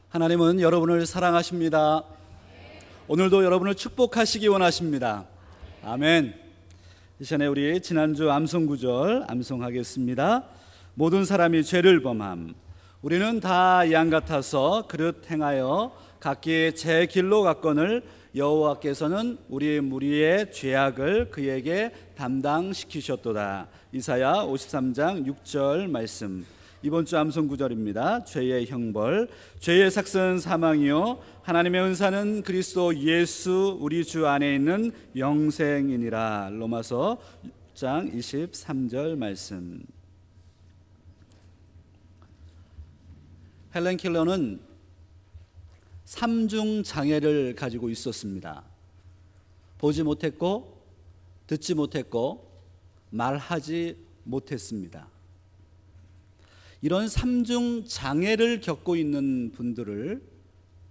하나님은 여러분을 사랑하십니다. 오늘도 여러분을 축복하시기 원하십니다. 아멘. 이 시간에 우리 지난주 암송구절 암송하겠습니다. 모든 사람이 죄를 범함. 우리는 다 양 같아서 그릇 행하여 각기 제 길로 갔거늘 여호와께서는 우리의 무리의 죄악을 그에게 담당시키셨도다. 이사야 53장 6절 말씀. 이번 주 암송 구절입니다. 죄의 형벌, 죄의 삭은 사망이요 하나님의 은사는 그리스도 예수 우리 주 안에 있는 영생이니라. 로마서 6장 23절 말씀. 헬렌 켈러는 삼중 장애를 가지고 있었습니다. 보지 못했고, 듣지 못했고, 말하지 못했습니다. 이런 삼중 장애를 겪고 있는 분들을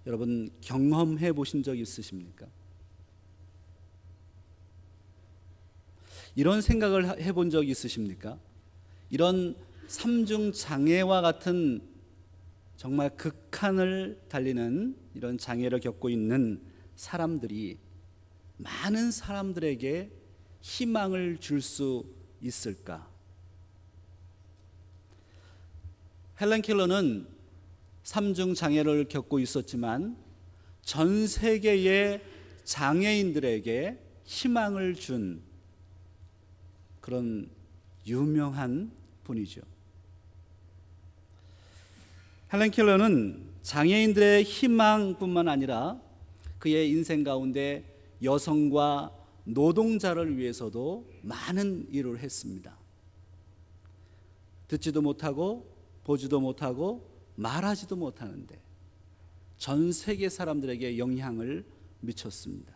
여러분 경험해 보신 적 있으십니까? 이런 생각을 해본 적 있으십니까? 이런 삼중 장애와 같은 정말 극한을 달리는 이런 장애를 겪고 있는 사람들이 많은 사람들에게 희망을 줄 수 있을까? 헬렌 켈러는 삼중 장애를 겪고 있었지만 전 세계의 장애인들에게 희망을 준 그런 유명한 분이죠. 헬렌 켈러는 장애인들의 희망뿐만 아니라 그의 인생 가운데 여성과 노동자를 위해서도 많은 일을 했습니다. 듣지도 못하고 보지도 못하고 말하지도 못하는데 전 세계 사람들에게 영향을 미쳤습니다.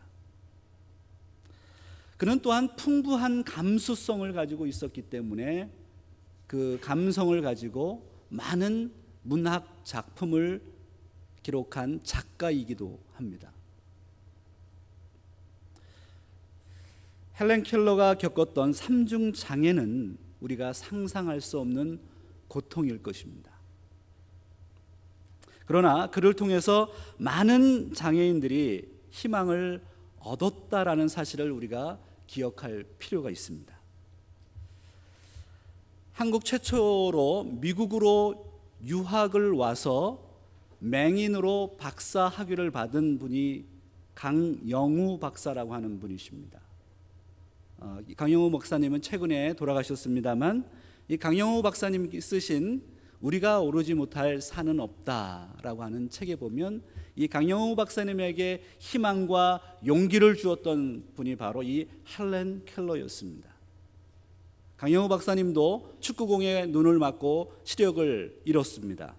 그는 또한 풍부한 감수성을 가지고 있었기 때문에 그 감성을 가지고 많은 문학 작품을 기록한 작가이기도 합니다. 헬렌 켈러가 겪었던 삼중 장애는 우리가 상상할 수 없는 고통일 것입니다. 그러나 그를 통해서 많은 장애인들이 희망을 얻었다라는 사실을 우리가 기억할 필요가 있습니다. 한국 최초로 미국으로 유학을 와서 맹인으로 박사 학위를 받은 분이 강영우 박사라고 하는 분이십니다. 강영우 목사님은 최근에 돌아가셨습니다만 이 강영우 박사님이 쓰신 우리가 오르지 못할 산은 없다라고 하는 책에 보면 이 강영우 박사님에게 희망과 용기를 주었던 분이 바로 이 헬렌 켈러였습니다. 강영우 박사님도 축구공에 눈을 맞고 시력을 잃었습니다.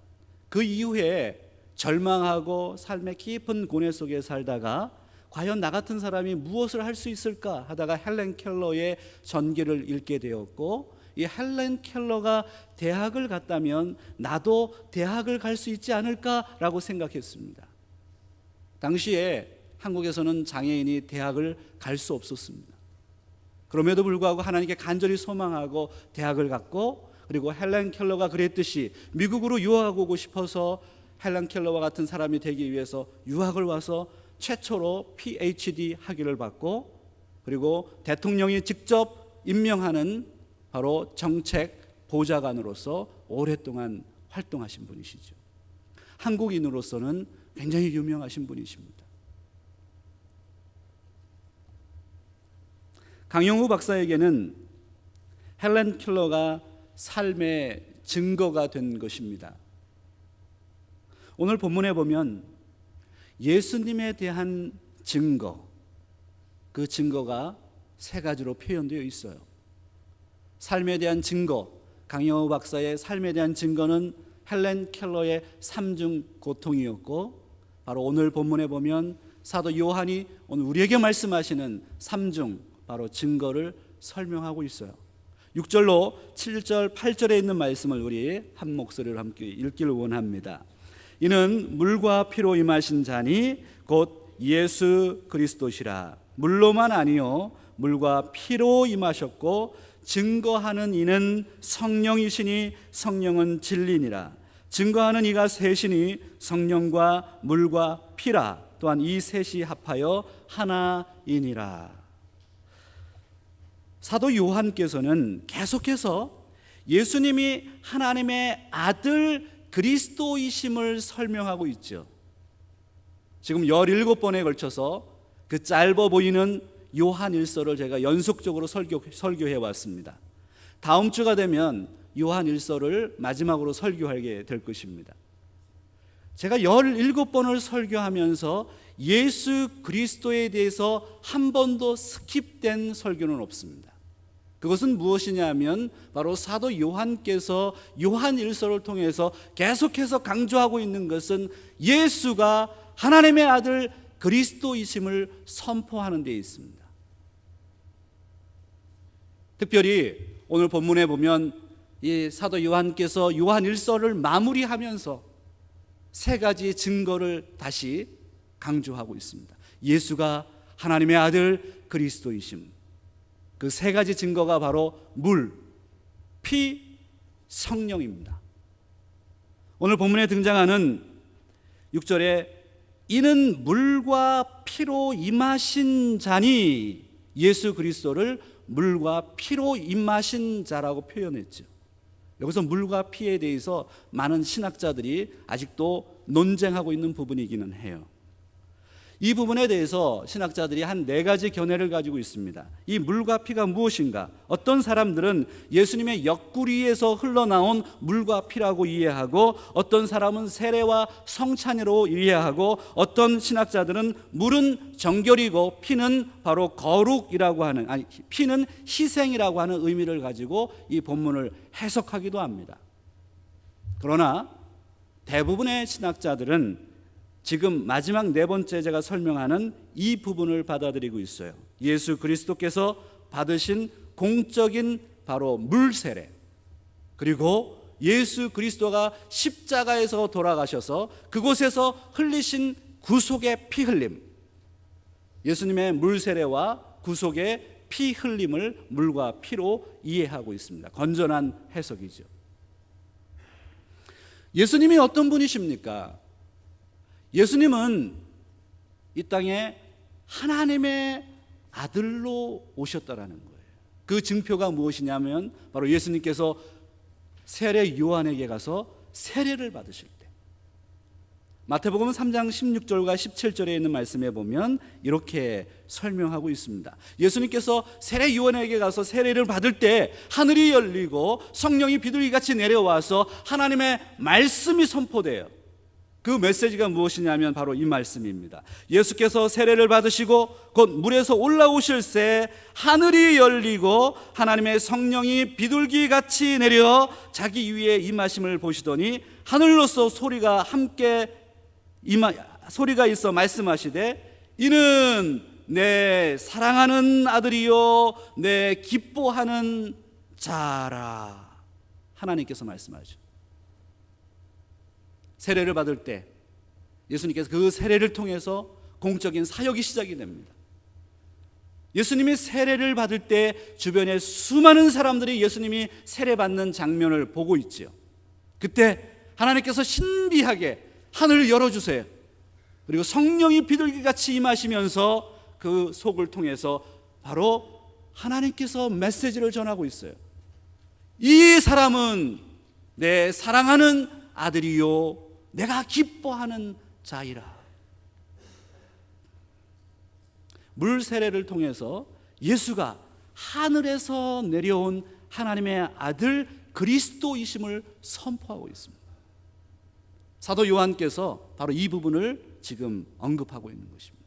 그 이후에 절망하고 삶의 깊은 고뇌 속에 살다가 과연 나 같은 사람이 무엇을 할 수 있을까 하다가 헬렌 켈러의 전기를 읽게 되었고, 이 헬렌 켈러가 대학을 갔다면 나도 대학을 갈 수 있지 않을까라고 생각했습니다. 당시에 한국에서는 장애인이 대학을 갈 수 없었습니다. 그럼에도 불구하고 하나님께 간절히 소망하고 대학을 갔고, 그리고 헬렌 켈러가 그랬듯이 미국으로 유학하고 오고 싶어서 헬렌 켈러와 같은 사람이 되기 위해서 유학을 와서 최초로 PhD 학위를 받고, 그리고 대통령이 직접 임명하는 바로 정책 보좌관으로서 오랫동안 활동하신 분이시죠. 한국인으로서는 굉장히 유명하신 분이십니다. 강영우 박사에게는 헬렌 켈러가 삶의 증거가 된 것입니다. 오늘 본문에 보면 예수님에 대한 증거, 그 증거가 세 가지로 표현되어 있어요. 삶에 대한 증거, 강영우 박사의 삶에 대한 증거는 헬렌 켈러의 삼중 고통이었고, 바로 오늘 본문에 보면 사도 요한이 오늘 우리에게 말씀하시는 삼중 바로 증거를 설명하고 있어요. 6절로 7절 8절에 있는 말씀을 우리 한 목소리로 함께 읽기를 원합니다. 이는 물과 피로 임하신 자니 곧 예수 그리스도시라. 물로만 아니요 물과 피로 임하셨고 증거하는 이는 성령이시니 성령은 진리니라. 증거하는 이가 셋이니 성령과 물과 피라. 또한 이 셋이 합하여 하나이니라. 사도 요한께서는 계속해서 예수님이 하나님의 아들 그리스도이심을 설명하고 있죠. 지금 17번에 걸쳐서 그 짧아 보이는 요한일서를 제가 연속적으로 설교해 왔습니다. 다음 주가 되면 요한일서를 마지막으로 설교하게 될 것입니다. 제가 17번을 설교하면서 예수 그리스도에 대해서 한 번도 스킵된 설교는 없습니다. 그것은 무엇이냐면 바로 사도 요한께서 요한일서를 통해서 계속해서 강조하고 있는 것은 예수가 하나님의 아들 그리스도이심을 선포하는 데 있습니다. 특별히 오늘 본문에 보면 이 사도 요한께서 요한일서를 마무리하면서 세 가지 증거를 다시 강조하고 있습니다. 예수가 하나님의 아들 그리스도이심. 그 세 가지 증거가 바로 물, 피, 성령입니다. 오늘 본문에 등장하는 6절에 이는 물과 피로 임하신 자니 예수 그리스도를 물과 피로 임하신 자라고 표현했죠. 여기서 물과 피에 대해서 많은 신학자들이 아직도 논쟁하고 있는 부분이기는 해요. 이 부분에 대해서 신학자들이 한 4가지 견해를 가지고 있습니다. 이 물과 피가 무엇인가? 어떤 사람들은 예수님의 옆구리에서 흘러나온 물과 피라고 이해하고, 어떤 사람은 세례와 성찬으로 이해하고, 어떤 신학자들은 물은 정결이고 피는 바로 거룩이라고 하는, 피는 희생이라고 하는 의미를 가지고 이 본문을 해석하기도 합니다. 그러나 대부분의 신학자들은 지금 마지막 4번째 제가 설명하는 이 부분을 받아들이고 있어요. 예수 그리스도께서 받으신 공적인 바로 물세례, 그리고 예수 그리스도가 십자가에서 돌아가셔서 그곳에서 흘리신 구속의 피 흘림, 예수님의 물세례와 구속의 피 흘림을 물과 피로 이해하고 있습니다. 건전한 해석이죠. 예수님이 어떤 분이십니까? 예수님은 이 땅에 하나님의 아들로 오셨다라는 거예요. 그 증표가 무엇이냐면 바로 예수님께서 세례 요한에게 가서 세례를 받으실 때, 마태복음 3장 16절과 17절에 있는 말씀에 보면 이렇게 설명하고 있습니다. 예수님께서 세례 요한에게 가서 세례를 받을 때 하늘이 열리고 성령이 비둘기같이 내려와서 하나님의 말씀이 선포돼요. 그 메시지가 무엇이냐면 바로 이 말씀입니다. 예수께서 세례를 받으시고 곧 물에서 올라오실새 하늘이 열리고 하나님의 성령이 비둘기같이 내려 자기 위에 임하심을 보시더니 하늘로서 소리가 있어 말씀하시되 이는 내 사랑하는 아들이요 내 기뻐하는 자라. 하나님께서 말씀하죠. 세례를 받을 때 예수님께서 그 세례를 통해서 공적인 사역이 시작이 됩니다. 예수님이 세례를 받을 때 주변에 수많은 사람들이 예수님이 세례받는 장면을 보고 있죠. 그때 하나님께서 신비하게 하늘을 열어주세요. 그리고 성령이 비둘기같이 임하시면서 그 속을 통해서 바로 하나님께서 메시지를 전하고 있어요. 이 사람은 내 사랑하는 아들이요 내가 기뻐하는 자이라. 물 세례를 통해서 예수가 하늘에서 내려온 하나님의 아들 그리스도이심을 선포하고 있습니다. 사도 요한께서 바로 이 부분을 지금 언급하고 있는 것입니다.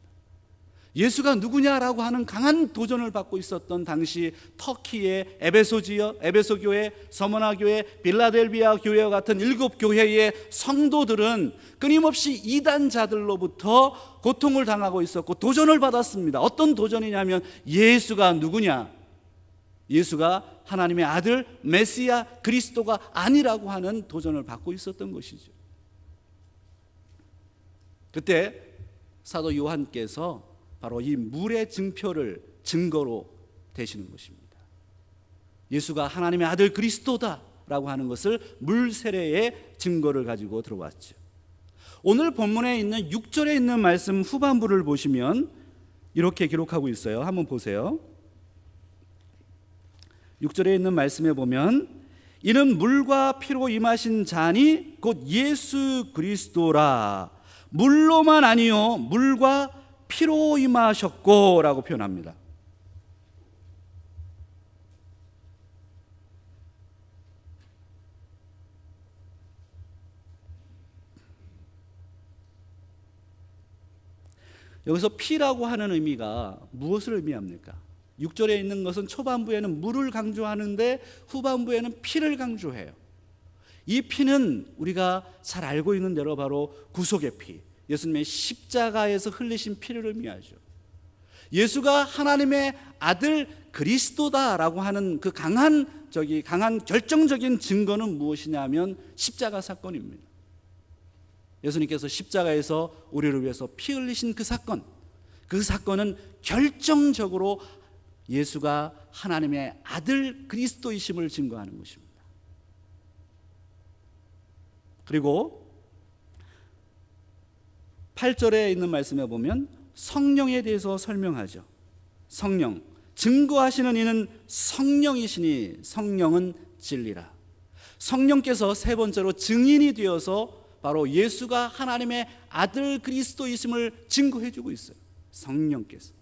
예수가 누구냐라고 하는 강한 도전을 받고 있었던 당시 터키의 에베소 교회, 서머나 교회, 빌라델비아 교회와 같은 7교회의 성도들은 끊임없이 이단자들로부터 고통을 당하고 있었고 도전을 받았습니다. 어떤 도전이냐면 예수가 누구냐? 예수가 하나님의 아들 메시아 그리스도가 아니라고 하는 도전을 받고 있었던 것이죠. 그때 사도 요한께서 바로 이 물의 증표를 증거로 대시는 것입니다. 예수가 하나님의 아들 그리스도다, 라고 하는 것을 물 세례의 증거를 가지고 들어왔죠. 오늘 본문에 있는 6절에 있는 말씀 후반부를 보시면 이렇게 기록하고 있어요. 한번 보세요. 6절에 있는 말씀에 보면 이는 물과 피로 임하신 자니 곧 예수 그리스도라. 물로만 아니요 물과 피로 임하셨고 라고 표현합니다. 여기서 피라고 하는 의미가 무엇을 의미합니까? 6절에 있는 것은 초반부에는 물을 강조하는데 후반부에는 피를 강조해요. 이 피는 우리가 잘 알고 있는 대로 바로 구속의 피, 예수님의 십자가에서 흘리신 피를 의미하죠. 예수가 하나님의 아들 그리스도다라고 하는 그 강한 결정적인 증거는 무엇이냐면 십자가 사건입니다. 예수님께서 십자가에서 우리를 위해서 피 흘리신 그 사건은 결정적으로 예수가 하나님의 아들 그리스도이심을 증거하는 것입니다. 그리고 8절에 있는 말씀에 보면 성령에 대해서 설명하죠. 성령, 증거하시는 이는 성령이시니 성령은 진리라. 성령께서 세 번째로 증인이 되어서 바로 예수가 하나님의 아들 그리스도이심을 증거해 주고 있어요. 성령께서.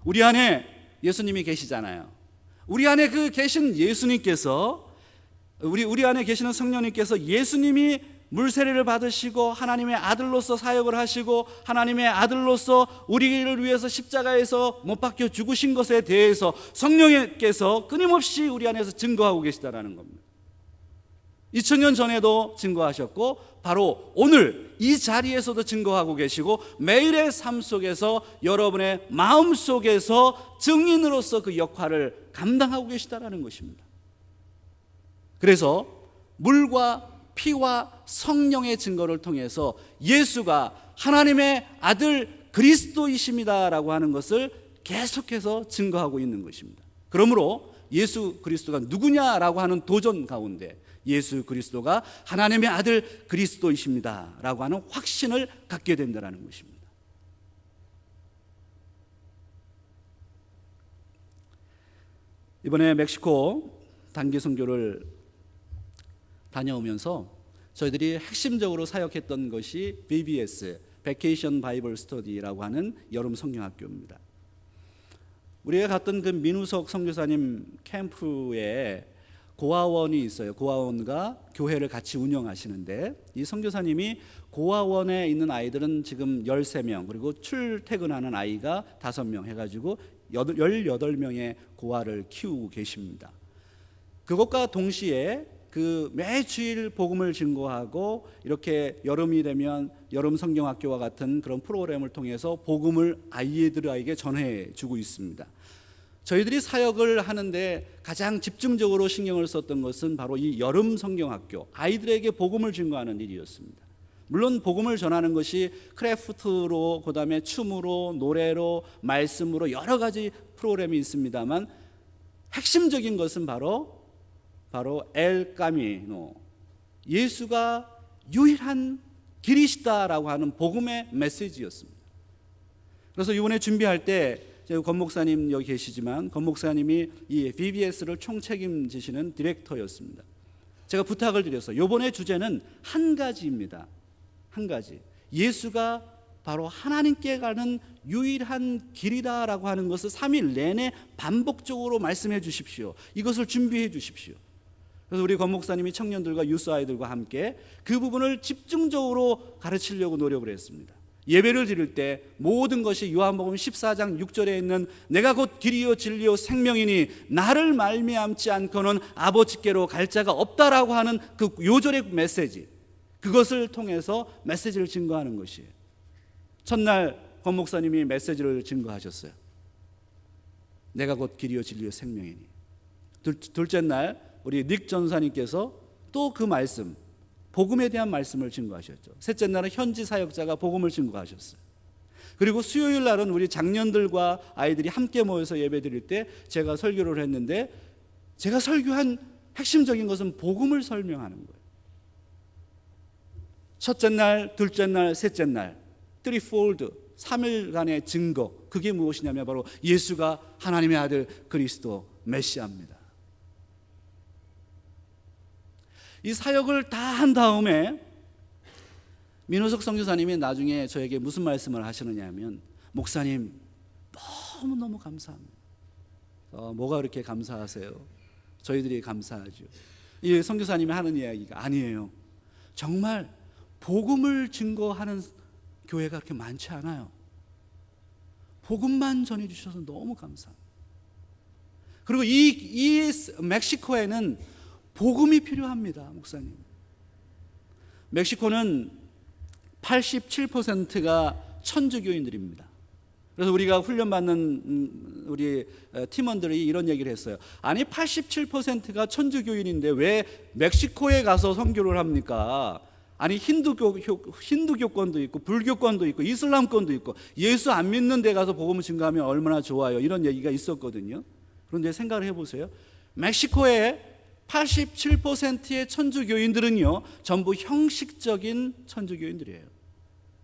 우리 안에 예수님이 계시잖아요. 우리 안에 그 계신 예수님께서, 우리 안에 계시는 성령님께서 예수님이 물세례를 받으시고 하나님의 아들로서 사역을 하시고 하나님의 아들로서 우리를 위해서 십자가에서 못 박혀 죽으신 것에 대해서 성령께서 끊임없이 우리 안에서 증거하고 계시다라는 겁니다. 2000년 전에도 증거하셨고 바로 오늘 이 자리에서도 증거하고 계시고 매일의 삶 속에서 여러분의 마음 속에서 증인으로서 그 역할을 감당하고 계시다라는 것입니다. 그래서 물과 피와 성령의 증거를 통해서 예수가 하나님의 아들 그리스도이십니다라고 하는 것을 계속해서 증거하고 있는 것입니다. 그러므로 예수 그리스도가 누구냐라고 하는 도전 가운데 예수 그리스도가 하나님의 아들 그리스도이십니다라고 하는 확신을 갖게 된다는 것입니다. 이번에 멕시코 단기 선교를 다녀오면서 저희들이 핵심적으로 사역했던 것이 VBS, Vacation Bible Study라고 하는 여름 성경학교입니다. 우리가 갔던 그 민우석 선교사님 캠프에 고아원이 있어요. 고아원과 교회를 같이 운영하시는데 이 선교사님이 고아원에 있는 아이들은 지금 13명, 그리고 출퇴근하는 아이가 5명 해가지고 18명의 고아를 키우고 계십니다. 그것과 동시에 그 매주일 복음을 증거하고 이렇게 여름이 되면 여름 성경학교와 같은 그런 프로그램을 통해서 복음을 아이들에게 전해 주고 있습니다. 저희들이 사역을 하는데 가장 집중적으로 신경을 썼던 것은 바로 이 여름 성경학교, 아이들에게 복음을 증거하는 일이었습니다. 물론 복음을 전하는 것이 크래프트로, 그 다음에 춤으로, 노래로, 말씀으로 여러 가지 프로그램이 있습니다만 핵심적인 것은 바로 엘 까미노, 예수가 유일한 길이시다라고 하는 복음의 메시지였습니다. 그래서 이번에 준비할 때 권 목사님 여기 계시지만 권 목사님이 이 VBS를 총책임지시는 디렉터였습니다. 제가 부탁을 드렸어요. 이번에 주제는 한 가지입니다. 한 가지. 예수가 바로 하나님께 가는 유일한 길이다라고 하는 것을 3일 내내 반복적으로 말씀해 주십시오. 이것을 준비해 주십시오. 그래서 우리 권 목사님이 청년들과 유스 아이들과 함께 그 부분을 집중적으로 가르치려고 노력을 했습니다. 예배를 드릴 때 모든 것이 요한복음 14장 6절에 있는 내가 곧 길이요 진리요 생명이니 나를 말미암지 않고는 아버지께로 갈 자가 없다라고 하는 그 요절의 메시지, 그것을 통해서 메시지를 증거하는 것이에요. 첫날 권 목사님이 메시지를 증거하셨어요. 내가 곧 길이요 진리요 생명이니. 둘째 날 우리 닉 전사님께서 또 그 말씀, 복음에 대한 말씀을 증거하셨죠. 셋째 날은 현지 사역자가 복음을 증거하셨어요. 그리고 수요일 날은 우리 장년들과 아이들이 함께 모여서 예배 드릴 때 제가 설교를 했는데 제가 설교한 핵심적인 것은 복음을 설명하는 거예요. 첫째 날, 둘째 날, 셋째 날, threefold, 3일간의 증거. 그게 무엇이냐면 바로 예수가 하나님의 아들 그리스도 메시아입니다. 이 사역을 다 한 다음에 민호석 선교사님이 나중에 저에게 무슨 말씀을 하시느냐 하면, 목사님 너무너무 감사합니다. 뭐가 그렇게 감사하세요? 저희들이 감사하죠. 이 선교사님이 하는 이야기가 아니에요. 정말 복음을 증거하는 교회가 그렇게 많지 않아요. 복음만 전해주셔서 너무 감사합니다. 그리고 이 멕시코에는 복음이 필요합니다, 목사님. 멕시코는 87%가 천주교인들입니다. 그래서 우리가 훈련받는 우리 팀원들이 이런 얘기를 했어요. 아니 87%가 천주교인인데 왜 멕시코에 가서 선교를 합니까? 아니 힌두교권도 있고 불교권도 있고 이슬람권도 있고 예수 안 믿는 데 가서 복음을 증거하면 얼마나 좋아요. 이런 얘기가 있었거든요. 그런데 생각을 해보세요. 멕시코의 87%의 천주교인들은요, 전부 형식적인 천주교인들이에요.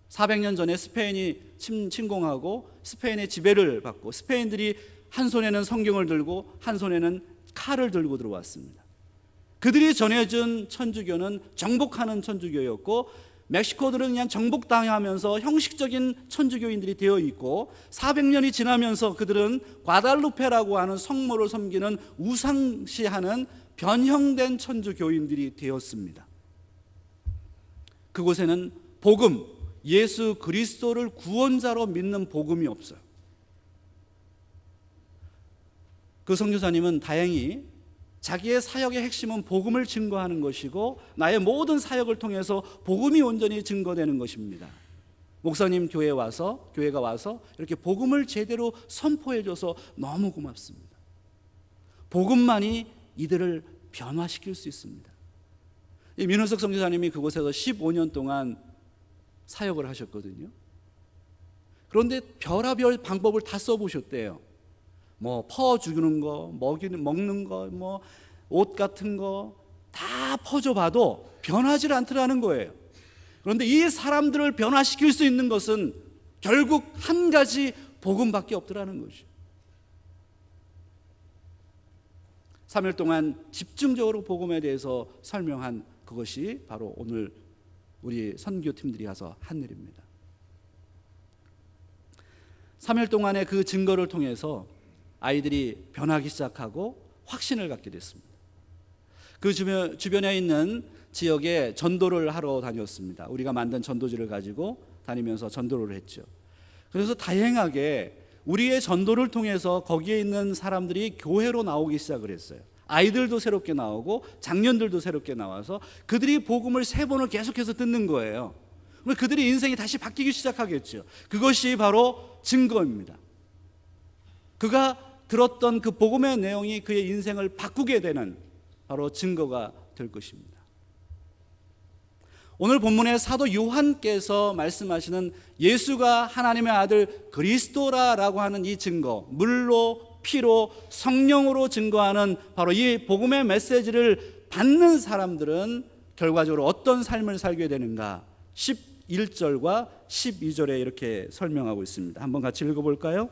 400년 전에 스페인이 침공하고 스페인의 지배를 받고 스페인들이 한 손에는 성경을 들고 한 손에는 칼을 들고 들어왔습니다. 그들이 전해준 천주교는 정복하는 천주교였고, 멕시코들은 그냥 정복당하면서 형식적인 천주교인들이 되어 있고, 400년이 지나면서 그들은 과달루페라고 하는 성모를 섬기는 우상시하는 변형된 천주교인들이 되었습니다. 그곳에는 복음, 예수 그리스도를 구원자로 믿는 복음이 없어요. 그 선교사님은 다행히 자기의 사역의 핵심은 복음을 증거하는 것이고 나의 모든 사역을 통해서 복음이 온전히 증거되는 것입니다. 목사님 교회가 와서 이렇게 복음을 제대로 선포해줘서 너무 고맙습니다. 복음만이 이들을 변화시킬 수 있습니다. 민호석 선교사님이 그곳에서 15년 동안 사역을 하셨거든요. 그런데 별의별 방법을 다 써보셨대요. 뭐 퍼 죽이는 거, 먹는 거, 뭐 옷 같은 거 다 퍼줘봐도 변하지 않더라는 거예요. 그런데 이 사람들을 변화시킬 수 있는 것은 결국 한 가지 복음밖에 없더라는 것이죠. 3일 동안 집중적으로 복음에 대해서 설명한 그것이 바로 오늘 우리 선교팀들이 가서 한 일입니다. 3일 동안의 그 증거를 통해서 아이들이 변하기 시작하고 확신을 갖게 됐습니다. 그 주변에 있는 지역에 전도를 하러 다녔습니다. 우리가 만든 전도지를 가지고 다니면서 전도를 했죠. 그래서 다행하게 우리의 전도를 통해서 거기에 있는 사람들이 교회로 나오기 시작을 했어요. 아이들도 새롭게 나오고 장년들도 새롭게 나와서 그들이 복음을 3번을 계속해서 듣는 거예요. 그럼 그들의 인생이 다시 바뀌기 시작하겠죠. 그것이 바로 증거입니다. 그가 들었던 그 복음의 내용이 그의 인생을 바꾸게 되는 바로 증거가 될 것입니다. 오늘 본문의 사도 요한께서 말씀하시는 예수가 하나님의 아들 그리스도라고 하는 이 증거, 물로 피로 성령으로 증거하는 바로 이 복음의 메시지를 받는 사람들은 결과적으로 어떤 삶을 살게 되는가? 11절과 12절에 이렇게 설명하고 있습니다. 한번 같이 읽어볼까요?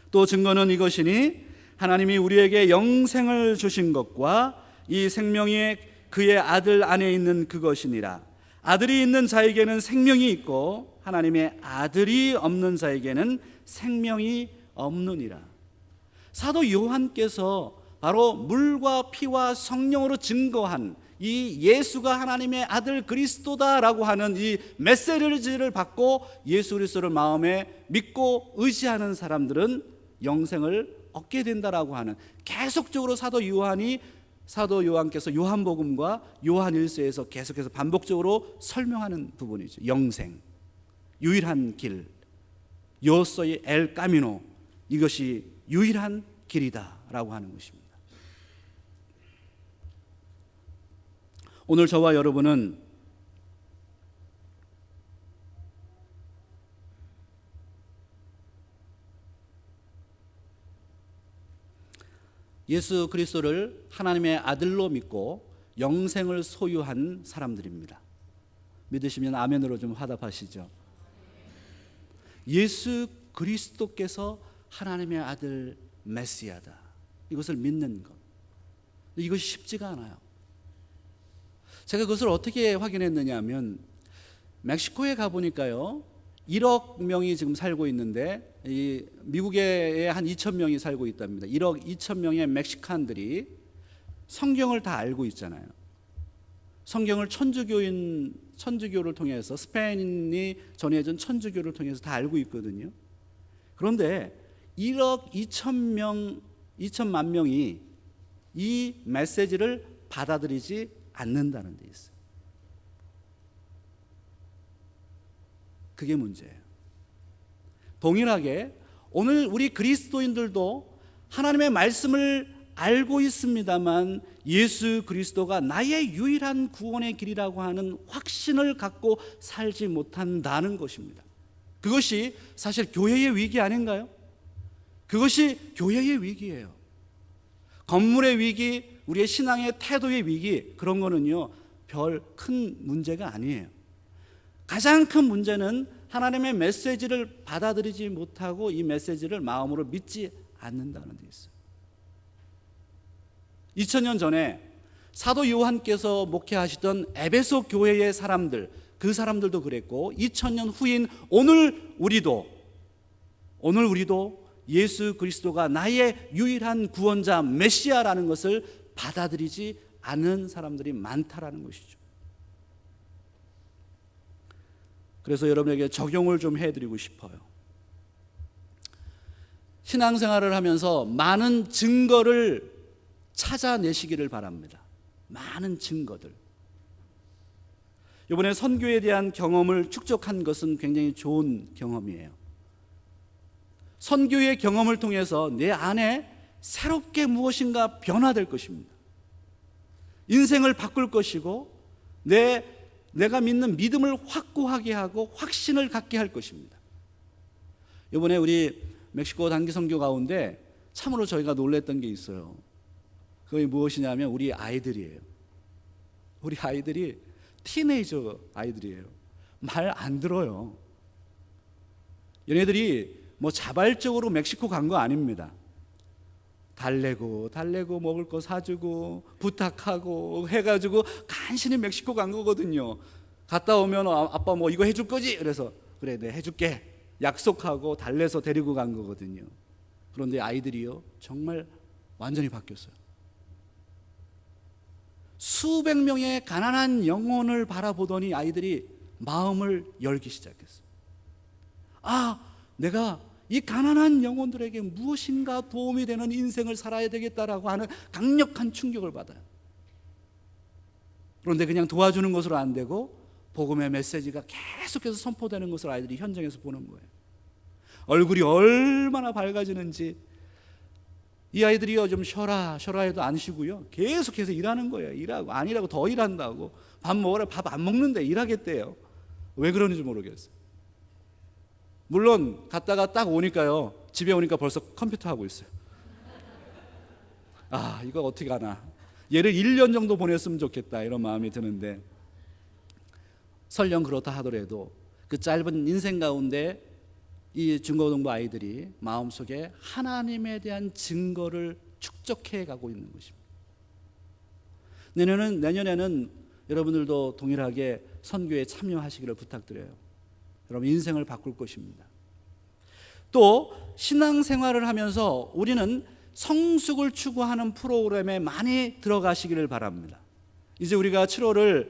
또 증거는 이것이니 하나님이 우리에게 영생을 주신 것과 이 생명이 그의 아들 안에 있는 그것이니라. 아들이 있는 자에게는 생명이 있고 하나님의 아들이 없는 자에게는 생명이 없느니라. 사도 요한께서 바로 물과 피와 성령으로 증거한 이 예수가 하나님의 아들 그리스도다라고 하는 이 메시지를 받고 예수 그리스도를 마음에 믿고 의지하는 사람들은 영생을 얻게 된다라고 하는, 계속적으로 사도 요한께서 요한복음과 요한일서에서 계속해서 반복적으로 설명하는 부분이죠. 영생, 유일한 길, Yo soy el camino, 이것이 유일한 길이다라고 하는 것입니다. 오늘 저와 여러분은 예수 그리스도를 하나님의 아들로 믿고 영생을 소유한 사람들입니다. 믿으시면 아멘으로 좀 화답하시죠. 예수 그리스도께서 하나님의 아들 메시아다, 이것을 믿는 것, 이것이 쉽지가 않아요. 제가 그것을 어떻게 확인했느냐 하면, 멕시코에 가보니까요 1억 명이 지금 살고 있는데, 이 미국에 한 2천 명이 살고 있답니다. 1억 2천 명의 멕시칸들이 성경을 다 알고 있잖아요. 성경을 천주교를 통해서, 스페인이 전해준 천주교를 통해서 다 알고 있거든요. 그런데 1억 2천만 명이 이 메시지를 받아들이지 않는다는 데 있어요. 그게 문제예요. 동일하게 오늘 우리 그리스도인들도 하나님의 말씀을 알고 있습니다만 예수 그리스도가 나의 유일한 구원의 길이라고 하는 확신을 갖고 살지 못한다는 것입니다. 그것이 사실 교회의 위기 아닌가요? 그것이 교회의 위기예요. 건물의 위기, 우리의 신앙의 태도의 위기, 그런 거는요 별 큰 문제가 아니에요. 가장 큰 문제는 하나님의 메시지를 받아들이지 못하고 이 메시지를 마음으로 믿지 않는다는 데 있어요. 2000년 전에 사도 요한께서 목회하시던 에베소 교회의 사람들, 그 사람들도 그랬고 2000년 후인 오늘 우리도 예수 그리스도가 나의 유일한 구원자 메시아라는 것을 받아들이지 않는 사람들이 많다라는 것이죠. 그래서 여러분에게 적용을 좀 해드리고 싶어요. 신앙생활을 하면서 많은 증거를 찾아내시기를 바랍니다. 많은 증거들. 이번에 선교에 대한 경험을 축적한 것은 굉장히 좋은 경험이에요. 선교의 경험을 통해서 내 안에 새롭게 무엇인가 변화될 것입니다. 인생을 바꿀 것이고 내가 믿는 믿음을 확고하게 하고 확신을 갖게 할 것입니다. 이번에 우리 멕시코 단기 선교 가운데 참으로 저희가 놀랬던 게 있어요. 그게 무엇이냐면 우리 아이들이에요. 우리 아이들이 티네이저 아이들이에요. 말 안 들어요. 얘네들이 뭐 자발적으로 멕시코 간 거 아닙니다. 달래고 먹을 거 사주고 부탁하고 해가지고 간신히 멕시코 간 거거든요. 갔다 오면 아빠 뭐 이거 해줄 거지? 그래서 그래 네 해줄게 약속하고 달래서 데리고 간 거거든요. 그런데 아이들이요 정말 완전히 바뀌었어요. 수백 명의 가난한 영혼을 바라보더니 아이들이 마음을 열기 시작했어요. 내가 이 가난한 영혼들에게 무엇인가 도움이 되는 인생을 살아야 되겠다라고 하는 강력한 충격을 받아요. 그런데 그냥 도와주는 것으로 안 되고 복음의 메시지가 계속해서 선포되는 것을 아이들이 현장에서 보는 거예요. 얼굴이 얼마나 밝아지는지. 이 아이들이요 좀 쉬어라 해도 안 쉬고요 계속해서 일하는 거예요. 일하고 아니라고 더 일한다고. 밥 먹으라 밥 안 먹는데 일하겠대요. 왜 그러는지 모르겠어요. 물론 갔다가 딱 오니까요 집에 오니까 벌써 컴퓨터 하고 있어요. 이거 어떻게 하나, 얘를 1년 정도 보냈으면 좋겠다 이런 마음이 드는데, 설령 그렇다 하더라도 그 짧은 인생 가운데 이 중고등부 아이들이 마음속에 하나님에 대한 증거를 축적해 가고 있는 것입니다. 내년에는 여러분들도 동일하게 선교에 참여하시기를 부탁드려요. 여러분 인생을 바꿀 것입니다. 또 신앙생활을 하면서 우리는 성숙을 추구하는 프로그램에 많이 들어가시기를 바랍니다. 이제 우리가 7월을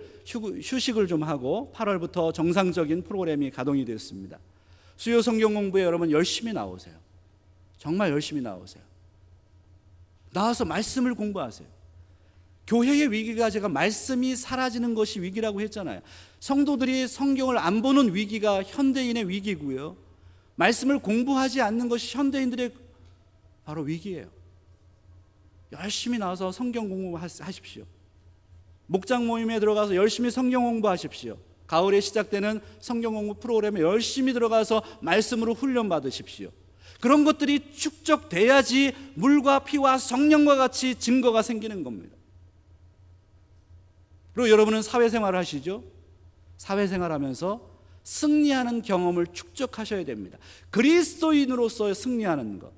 휴식을 좀 하고 8월부터 정상적인 프로그램이 가동이 됐습니다. 수요 성경 공부에 여러분 열심히 나오세요. 정말 열심히 나오세요. 나와서 말씀을 공부하세요. 교회의 위기가 제가 말씀이 사라지는 것이 위기라고 했잖아요. 성도들이 성경을 안 보는 위기가 현대인의 위기고요. 말씀을 공부하지 않는 것이 현대인들의 바로 위기예요. 열심히 나와서 성경 공부하십시오. 목장 모임에 들어가서 열심히 성경 공부하십시오. 가을에 시작되는 성경 공부 프로그램에 열심히 들어가서 말씀으로 훈련 받으십시오. 그런 것들이 축적돼야지 물과 피와 성령과 같이 증거가 생기는 겁니다. 그리고 여러분은 사회생활을 하시죠? 사회생활하면서 승리하는 경험을 축적하셔야 됩니다. 그리스도인으로서 승리하는 것,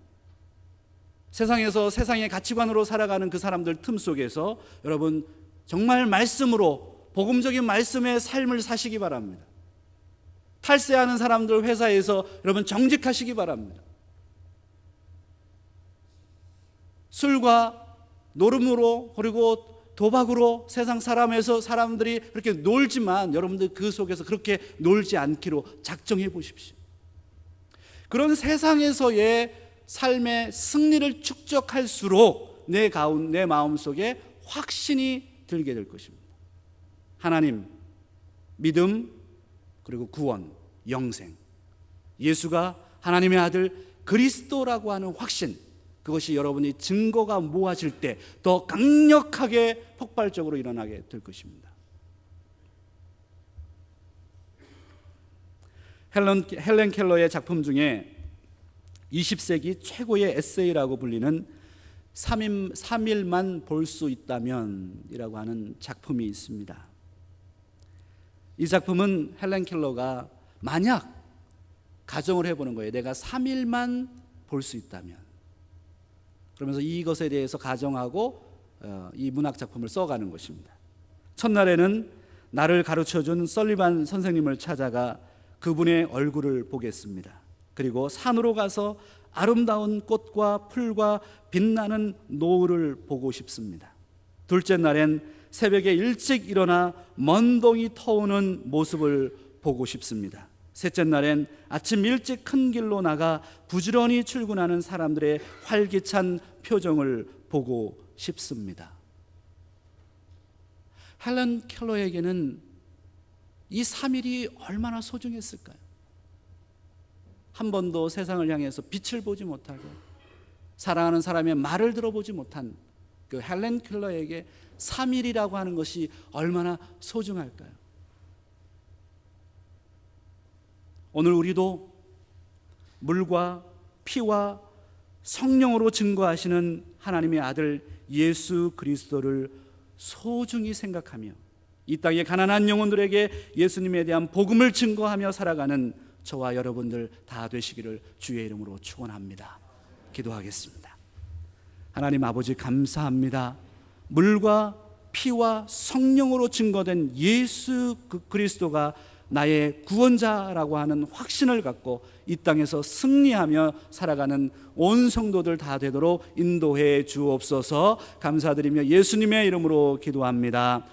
세상에서 세상의 가치관으로 살아가는 그 사람들 틈 속에서 여러분 정말 말씀으로, 복음적인 말씀의 삶을 사시기 바랍니다. 탈세하는 사람들 회사에서 여러분 정직하시기 바랍니다. 술과 노름으로 그리고 도박으로 세상 사람들이 그렇게 놀지만 여러분들 그 속에서 그렇게 놀지 않기로 작정해 보십시오. 그런 세상에서의 삶의 승리를 축적할수록 내 마음속에 확신이 들게 될 것입니다. 하나님, 믿음, 그리고 구원, 영생, 예수가 하나님의 아들 그리스도라고 하는 확신, 그것이 여러분이 증거가 모아질 때 더 강력하게 폭발적으로 일어나게 될 것입니다. 헬렌 켈러의 작품 중에 20세기 최고의 에세이라고 불리는 3일만 볼 수 있다면 이라고 하는 작품이 있습니다. 이 작품은 헬렌 켈러가 만약 가정을 해보는 거예요. 내가 3일만 볼 수 있다면, 그러면서 이것에 대해서 가정하고 이 문학 작품을 써가는 것입니다. 첫날에는 나를 가르쳐준 설리반 선생님을 찾아가 그분의 얼굴을 보겠습니다. 그리고 산으로 가서 아름다운 꽃과 풀과 빛나는 노을을 보고 싶습니다. 둘째 날엔 새벽에 일찍 일어나 먼동이 터오는 모습을 보고 싶습니다. 셋째 날엔 아침 일찍 큰 길로 나가 부지런히 출근하는 사람들의 활기찬 표정을 보고 싶습니다. 헬렌 켈러에게는 이 3일이 얼마나 소중했을까요? 한 번도 세상을 향해서 빛을 보지 못하고 사랑하는 사람의 말을 들어보지 못한 그 헬렌 켈러에게 3일이라고 하는 것이 얼마나 소중할까요? 오늘 우리도 물과 피와 성령으로 증거하시는 하나님의 아들 예수 그리스도를 소중히 생각하며 이 땅의 가난한 영혼들에게 예수님에 대한 복음을 증거하며 살아가는 저와 여러분들 다 되시기를 주의 이름으로 축원합니다. 기도하겠습니다. 하나님 아버지, 감사합니다. 물과 피와 성령으로 증거된 예수 그리스도가 나의 구원자라고 하는 확신을 갖고 이 땅에서 승리하며 살아가는 온 성도들 다 되도록 인도해 주옵소서. 감사드리며 예수님의 이름으로 기도합니다.